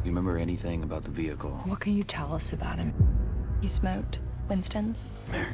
You remember anything about the vehicle? What can you tell us about him? He smoked Winston's. Mare.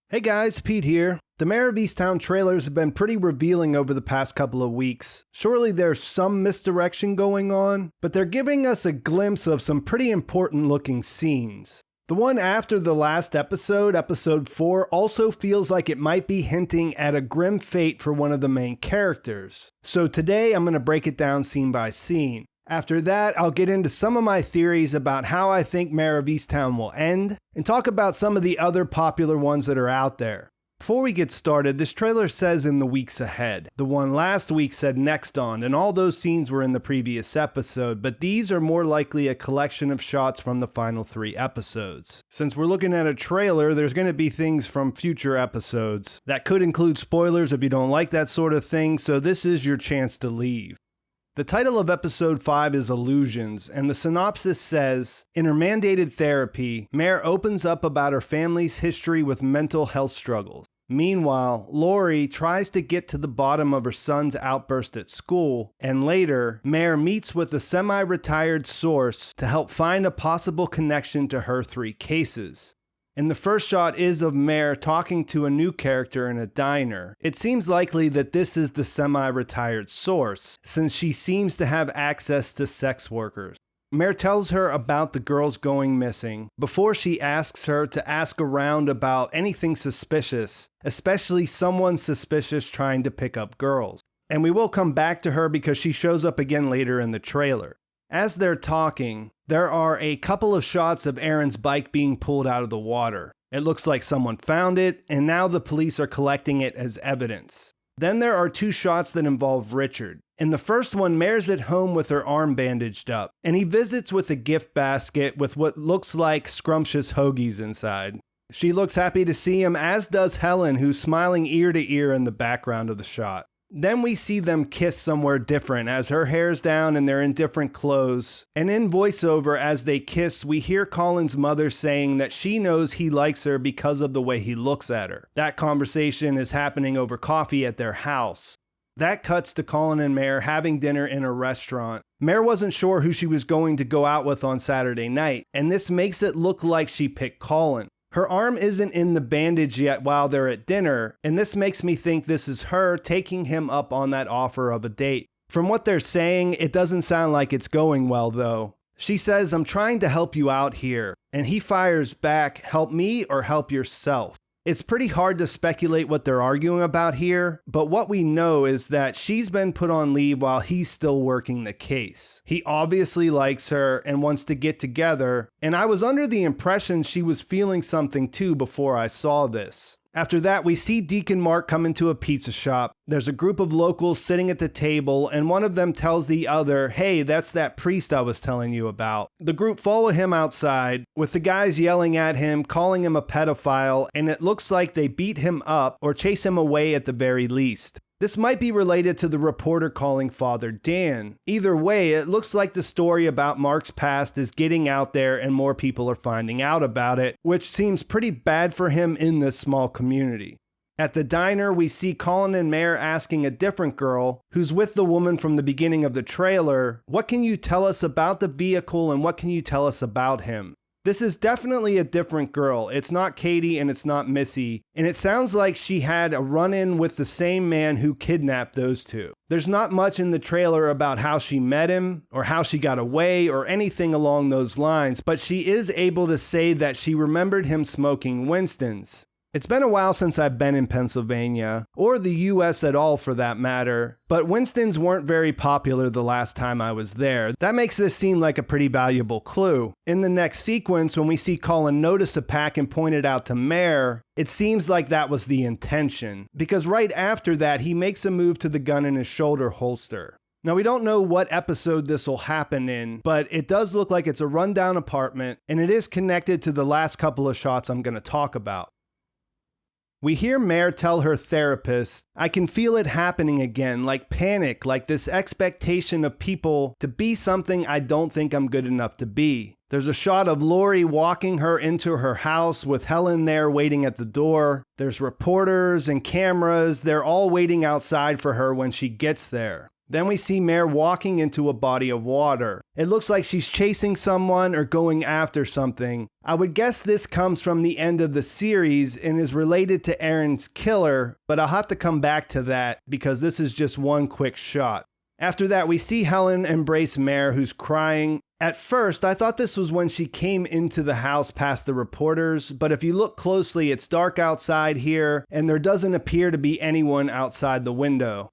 Hey guys, Pete here. The Mare of Easttown trailers have been pretty revealing over the past couple of weeks. Surely there's some misdirection going on, but they're giving us a glimpse of some pretty important looking scenes. The one after the last episode, episode 4, also feels like it might be hinting at a grim fate for one of the main characters. So today I'm going to break it down scene by scene. After that, I'll get into some of my theories about how I think Mare of Easttown will end, and talk about some of the other popular ones that are out there. Before we get started, this trailer says in the weeks ahead. The one last week said next on, and all those scenes were in the previous episode, but these are more likely a collection of shots from the final 3 episodes. Since we're looking at a trailer, there's going to be things from future episodes. That could include spoilers if you don't like that sort of thing, so this is your chance to leave. The title of episode 5 is Illusions, and the synopsis says, in her mandated therapy, Mare opens up about her family's history with mental health struggles. Meanwhile, Lori tries to get to the bottom of her son's outburst at school, and later, Mare meets with a semi-retired source to help find a possible connection to her 3 cases. And the first shot is of Mare talking to a new character in a diner. It seems likely that this is the semi-retired source, since she seems to have access to sex workers. Mare tells her about the girls going missing before she asks her to ask around about anything suspicious, especially someone suspicious trying to pick up girls. And we will come back to her because she shows up again later in the trailer. As they're talking, there are a couple of shots of Erin's bike being pulled out of the water. It looks like someone found it, and now the police are collecting it as evidence. Then there are 2 shots that involve Richard. In the first one, Mare's at home with her arm bandaged up, and he visits with a gift basket with what looks like scrumptious hoagies inside. She looks happy to see him, as does Helen, who's smiling ear to ear in the background of the shot. Then we see them kiss somewhere different as her hair's down and they're in different clothes. And in voiceover as they kiss, we hear Colin's mother saying that she knows he likes her because of the way he looks at her. That conversation is happening over coffee at their house. That cuts to Colin and Mare having dinner in a restaurant. Mare wasn't sure who she was going to go out with on Saturday night, and this makes it look like she picked Colin. Her arm isn't in the bandage yet while they're at dinner, and this makes me think this is her taking him up on that offer of a date. From what they're saying, it doesn't sound like it's going well though. She says, "I'm trying to help you out here," and he fires back, "Help me or help yourself." It's pretty hard to speculate what they're arguing about here, but what we know is that she's been put on leave while he's still working the case. He obviously likes her and wants to get together, and I was under the impression she was feeling something too before I saw this. After that, we see Deacon Mark come into a pizza shop. There's a group of locals sitting at the table, and one of them tells the other, "Hey, that's that priest I was telling you about." The group follow him outside, with the guys yelling at him, calling him a pedophile, and it looks like they beat him up or chase him away at the very least. This might be related to the reporter calling Father Dan. Either way, it looks like the story about Mark's past is getting out there and more people are finding out about it, which seems pretty bad for him in this small community. At the diner, we see Colin and Mare asking a different girl, who's with the woman from the beginning of the trailer, "What can you tell us about the vehicle and what can you tell us about him?" This is definitely a different girl. It's not Katie and it's not Missy, and it sounds like she had a run-in with the same man who kidnapped those 2. There's not much in the trailer about how she met him or how she got away or anything along those lines, but she is able to say that she remembered him smoking Winston's. It's been a while since I've been in Pennsylvania, or the US at all for that matter, but Winston's weren't very popular the last time I was there. That makes this seem like a pretty valuable clue. In the next sequence, when we see Colin notice a pack and point it out to Mare, it seems like that was the intention, because right after that, he makes a move to the gun in his shoulder holster. Now, we don't know what episode this will happen in, but it does look like it's a rundown apartment, and it is connected to the last couple of shots I'm going to talk about. We hear Mare tell her therapist, "I can feel it happening again, like panic, like this expectation of people to be something I don't think I'm good enough to be." There's a shot of Lori walking her into her house with Helen there waiting at the door. There's reporters and cameras. They're all waiting outside for her when she gets there. Then we see Mare walking into a body of water. It looks like she's chasing someone or going after something. I would guess this comes from the end of the series and is related to Erin's killer, but I'll have to come back to that because this is just one quick shot. After that, we see Helen embrace Mare, who's crying. At first, I thought this was when she came into the house past the reporters, but if you look closely, it's dark outside here, and there doesn't appear to be anyone outside the window.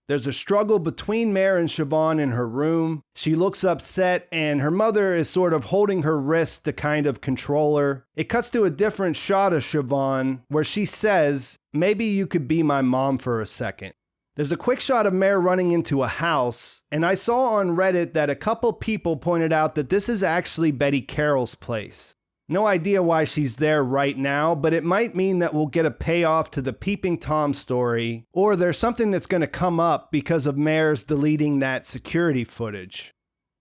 There's a struggle between Mare and Siobhan in her room. She looks upset, and her mother is sort of holding her wrist to kind of control her. It cuts to a different shot of Siobhan, where she says, "Maybe you could be my mom for a second." There's a quick shot of Mare running into a house, and I saw on Reddit that a couple people pointed out that this is actually Betty Carroll's place. No idea why she's there right now, but it might mean that we'll get a payoff to the Peeping Tom story, or there's something that's going to come up because of Mare's deleting that security footage.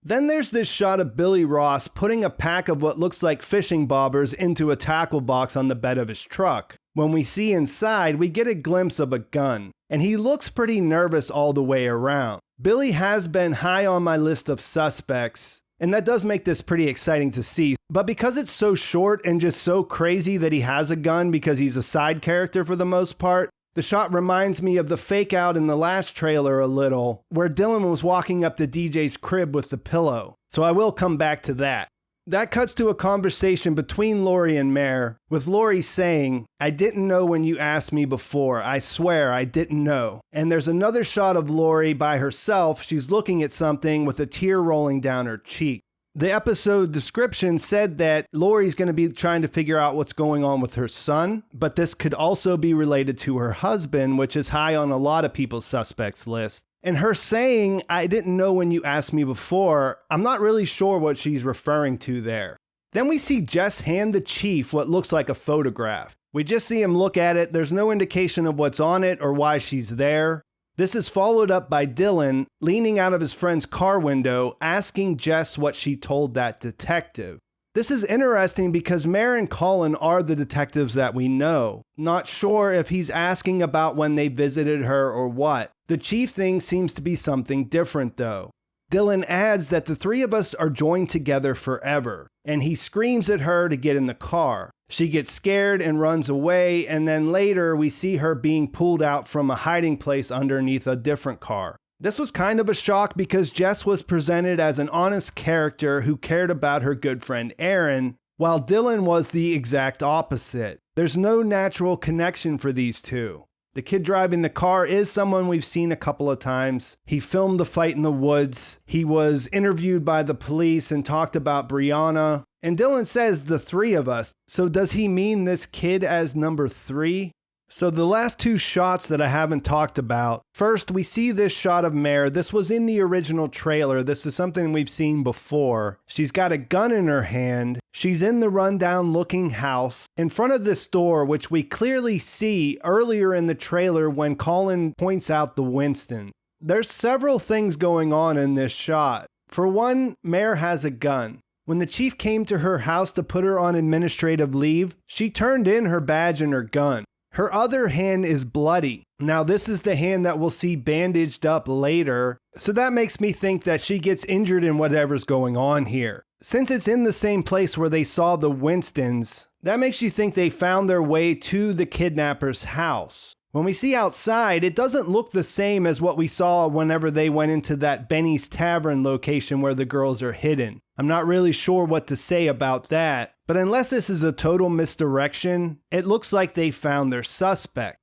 Then there's this shot of Billy Ross putting a pack of what looks like fishing bobbers into a tackle box on the bed of his truck. When we see inside, we get a glimpse of a gun, and he looks pretty nervous all the way around. Billy has been high on my list of suspects, and that does make this pretty exciting to see. But because it's so short and just so crazy that he has a gun because he's a side character for the most part, the shot reminds me of the fake out in the last trailer a little, where Dylan was walking up to DJ's crib with the pillow. So I will come back to that. That cuts to a conversation between Lori and Mare, with Lori saying, "I didn't know when you asked me before. I swear I didn't know." And there's another shot of Lori by herself. She's looking at something with a tear rolling down her cheek. The episode description said that Lori's going to be trying to figure out what's going on with her son, but this could also be related to her husband, which is high on a lot of people's suspects list. And her saying, "I didn't know when you asked me before," I'm not really sure what she's referring to there. Then we see Jess hand the chief what looks like a photograph. We just see him look at it. There's no indication of what's on it or why she's there. This is followed up by Dylan leaning out of his friend's car window, asking Jess what she told that detective. This is interesting because Mare and Colin are the detectives that we know. Not sure if he's asking about when they visited her or what. The chief thing seems to be something different though. Dylan adds that the three of us are joined together forever, and he screams at her to get in the car. She gets scared and runs away, and then later we see her being pulled out from a hiding place underneath a different car. This was kind of a shock because Jess was presented as an honest character who cared about her good friend Erin, while Dylan was the exact opposite. There's no natural connection for these two. The kid driving the car is someone we've seen a couple of times. He filmed the fight in the woods. He was interviewed by the police and talked about Brianna. And Dylan says the three of us. So does he mean this kid as number 3? So the last two shots that I haven't talked about. First, we see this shot of Mare. This was in the original trailer. This is something we've seen before. She's got a gun in her hand. She's in the rundown looking house in front of this door, which we clearly see earlier in the trailer when Colin points out the Winston. There's several things going on in this shot. For one, Mare has a gun. When the chief came to her house to put her on administrative leave, she turned in her badge and her gun. Her other hand is bloody. Now, this is the hand that we'll see bandaged up later, so that makes me think that she gets injured in whatever's going on here. Since it's in the same place where they saw the Winstons, that makes you think they found their way to the kidnapper's house. When we see outside, it doesn't look the same as what we saw whenever they went into that Benny's Tavern location where the girls are hidden. I'm not really sure what to say about that, but unless this is a total misdirection, it looks like they found their suspect.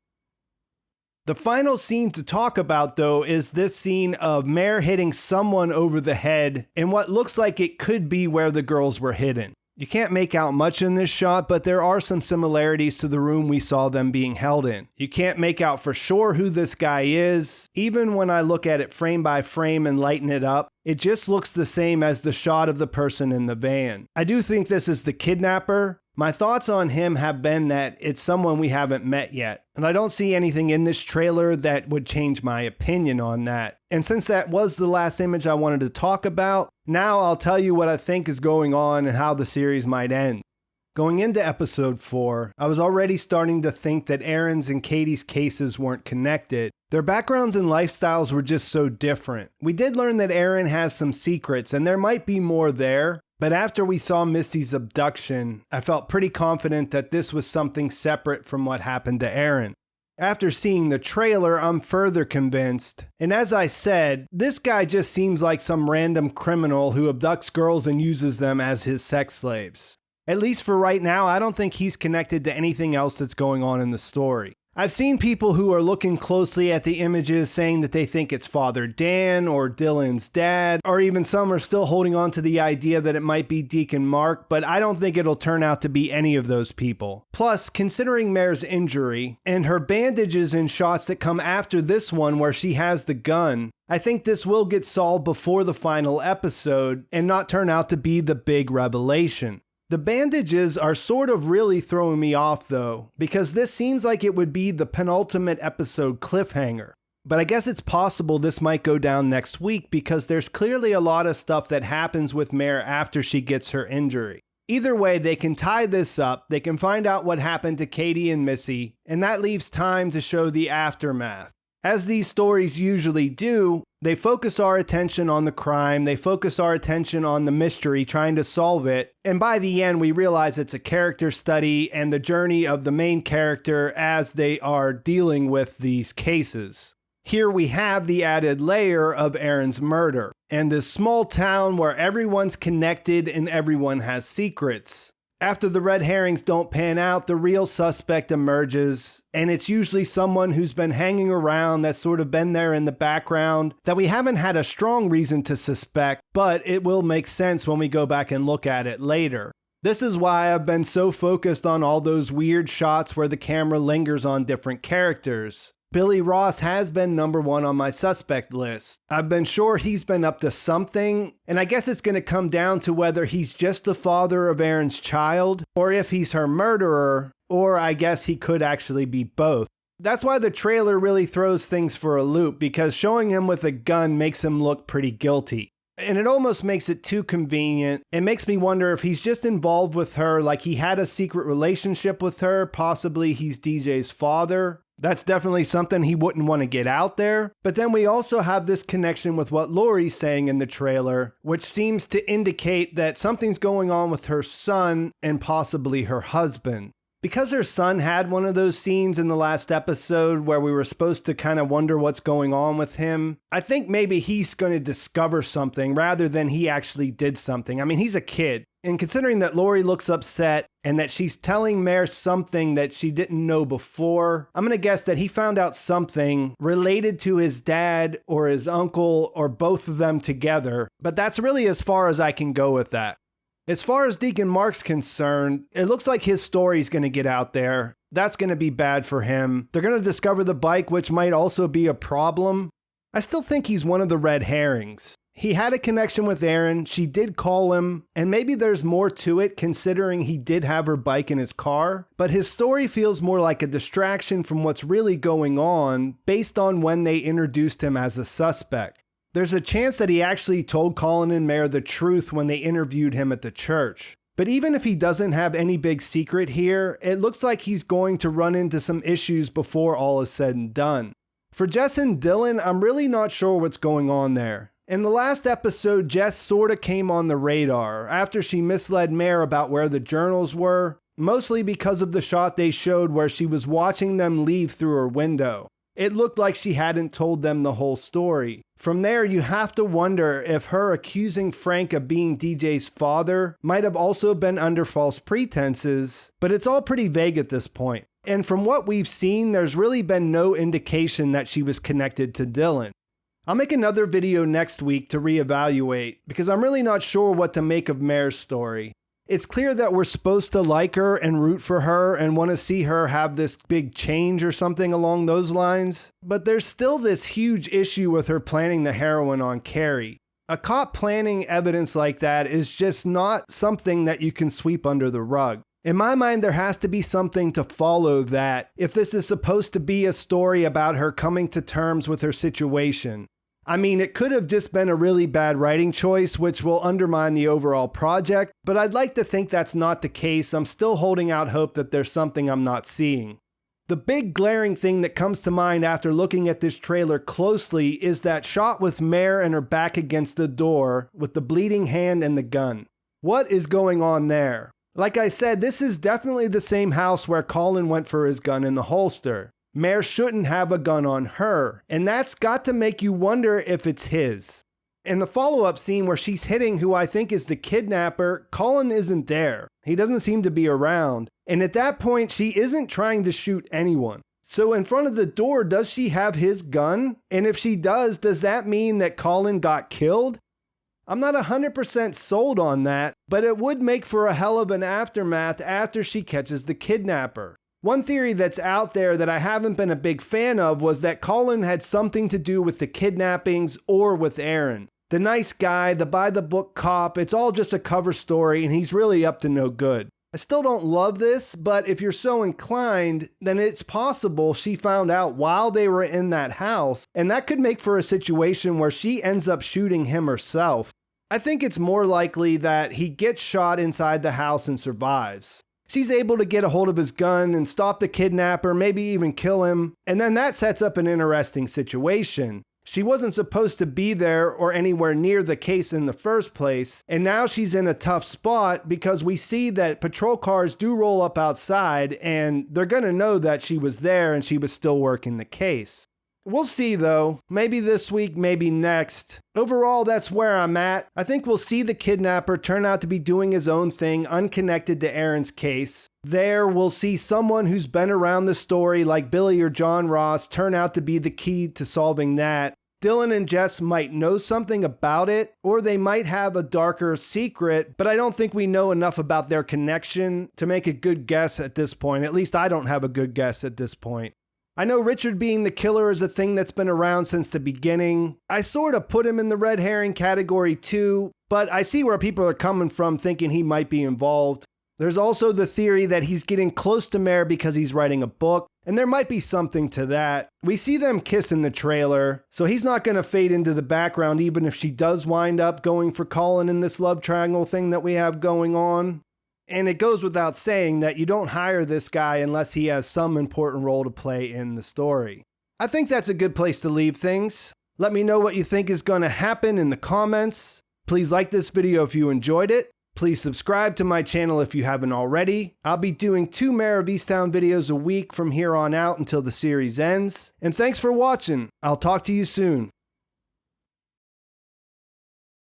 The final scene to talk about, though, is this scene of Mare hitting someone over the head in what looks like it could be where the girls were hidden. You can't make out much in this shot, but there are some similarities to the room we saw them being held in. You can't make out for sure who this guy is. Even when I look at it frame by frame and lighten it up, it just looks the same as the shot of the person in the van. I do think this is the kidnapper. My thoughts on him have been that it's someone we haven't met yet, and I don't see anything in this trailer that would change my opinion on that. And since that was the last image I wanted to talk about, now I'll tell you what I think is going on and how the series might end. Going into episode 4, I was already starting to think that Erin's and Katie's cases weren't connected, Their backgrounds and lifestyles were just so different. We did learn that Erin has some secrets, and there might be more there, but after we saw Missy's abduction, I felt pretty confident that this was something separate from what happened to Erin. After seeing the trailer, I'm further convinced. And as I said, this guy just seems like some random criminal who abducts girls and uses them as his sex slaves. At least for right now, I don't think he's connected to anything else that's going on in the story. I've seen people who are looking closely at the images saying that they think it's Father Dan or Dylan's dad, or even some are still holding on to the idea that it might be Deacon Mark, but I don't think it'll turn out to be any of those people. Plus, considering Mare's injury and her bandages in shots that come after this one where she has the gun, I think this will get solved before the final episode and not turn out to be the big revelation. The bandages are sort of really throwing me off though, because this seems like it would be the penultimate episode cliffhanger. But I guess it's possible this might go down next week because there's clearly a lot of stuff that happens with Mare after she gets her injury. Either way, they can tie this up, they can find out what happened to Katie and Missy, and that leaves time to show the aftermath. As these stories usually do, they focus our attention on the crime, they focus our attention on the mystery, trying to solve it, and by the end we realize it's a character study and the journey of the main character as they are dealing with these cases. Here we have the added layer of Erin's murder, and this small town where everyone's connected and everyone has secrets. After the red herrings don't pan out, the real suspect emerges, and it's usually someone who's been hanging around, that's sort of been there in the background, that we haven't had a strong reason to suspect, but it will make sense when we go back and look at it later. This is why I've been so focused on all those weird shots where the camera lingers on different characters. Billy Ross has been number one on my suspect list. I've been sure he's been up to something, and I guess it's going to come down to whether he's just the father of Erin's child, or if he's her murderer, or I guess he could actually be both. That's why the trailer really throws things for a loop, because showing him with a gun makes him look pretty guilty. And it almost makes it too convenient. It makes me wonder if he's just involved with her, like he had a secret relationship with her, possibly he's DJ's father. That's definitely something he wouldn't want to get out there. But then we also have this connection with what Lori's saying in the trailer, which seems to indicate that something's going on with her son and possibly her husband. Because her son had one of those scenes in the last episode where we were supposed to kind of wonder what's going on with him, I think maybe he's going to discover something rather than he actually did something. I mean, he's a kid. And considering that Lori looks upset and that she's telling Mare something that she didn't know before, I'm going to guess that he found out something related to his dad or his uncle or both of them together. But that's really as far as I can go with that. As far as Deacon Mark's concerned, it looks like his story's going to get out there. That's going to be bad for him. They're going to discover the bike, which might also be a problem. I still think he's one of the red herrings. He had a connection with Erin, she did call him, and maybe there's more to it considering he did have her bike in his car, but his story feels more like a distraction from what's really going on based on when they introduced him as a suspect. There's a chance that he actually told Colin and Mare the truth when they interviewed him at the church. But even if he doesn't have any big secret here, it looks like he's going to run into some issues before all is said and done. For Jess and Dylan, I'm really not sure what's going on there. In the last episode, Jess sorta came on the radar after she misled Mare about where the journals were, mostly because of the shot they showed where she was watching them leave through her window. It looked like she hadn't told them the whole story. From there, you have to wonder if her accusing Frank of being DJ's father might have also been under false pretenses, but it's all pretty vague at this point. And from what we've seen, there's really been no indication that she was connected to Dylan. I'll make another video next week to reevaluate, because I'm really not sure what to make of Mare's story. It's clear that we're supposed to like her and root for her and want to see her have this big change or something along those lines, but there's still this huge issue with her planting the heroin on Carrie. A cop planting evidence like that is just not something that you can sweep under the rug. In my mind, there has to be something to follow that if this is supposed to be a story about her coming to terms with her situation. I mean, it could have just been a really bad writing choice, which will undermine the overall project, but I'd like to think that's not the case. I'm still holding out hope that there's something I'm not seeing. The big glaring thing that comes to mind after looking at this trailer closely is that shot with Mare and her back against the door with the bleeding hand and the gun. What is going on there? Like I said, this is definitely the same house where Colin went for his gun in the holster. Mare shouldn't have a gun on her, and that's got to make you wonder if it's his. In the follow-up scene where she's hitting who I think is the kidnapper, Colin isn't there. He doesn't seem to be around. And at that point, she isn't trying to shoot anyone. So in front of the door, does she have his gun? And if she does that mean that Colin got killed? I'm not 100% sold on that, but it would make for a hell of an aftermath after she catches the kidnapper. One theory that's out there that I haven't been a big fan of was that Colin had something to do with the kidnappings or with Erin. The nice guy, the by-the-book cop, it's all just a cover story and he's really up to no good. I still don't love this, but if you're so inclined, then it's possible she found out while they were in that house, and that could make for a situation where she ends up shooting him herself. I think it's more likely that he gets shot inside the house and survives. She's able to get a hold of his gun and stop the kidnapper, maybe even kill him, and then that sets up an interesting situation. She wasn't supposed to be there or anywhere near the case in the first place, and now she's in a tough spot because we see that patrol cars do roll up outside and they're gonna know that she was there and she was still working the case. We'll see though, maybe this week, maybe next. Overall, that's where I'm at. I think we'll see the kidnapper turn out to be doing his own thing, unconnected to Erin's case. There, we'll see someone who's been around the story like Billy or John Ross turn out to be the key to solving that. Dylan and Jess might know something about it, or they might have a darker secret, but I don't think we know enough about their connection to make a good guess at this point. At least I don't have a good guess at this point. I know Richard being the killer is a thing that's been around since the beginning. I sort of put him in the red herring category too, but I see where people are coming from thinking he might be involved. There's also the theory that he's getting close to Mare because he's writing a book, and there might be something to that. We see them kiss in the trailer, so he's not going to fade into the background even if she does wind up going for Colin in this love triangle thing that we have going on. And it goes without saying that you don't hire this guy unless he has some important role to play in the story. I think that's a good place to leave things. Let me know what you think is going to happen in the comments. Please like this video if you enjoyed it. Please subscribe to my channel if you haven't already. I'll be doing 2 Mare of Easttown videos a week from here on out until the series ends. And thanks for watching. I'll talk to you soon.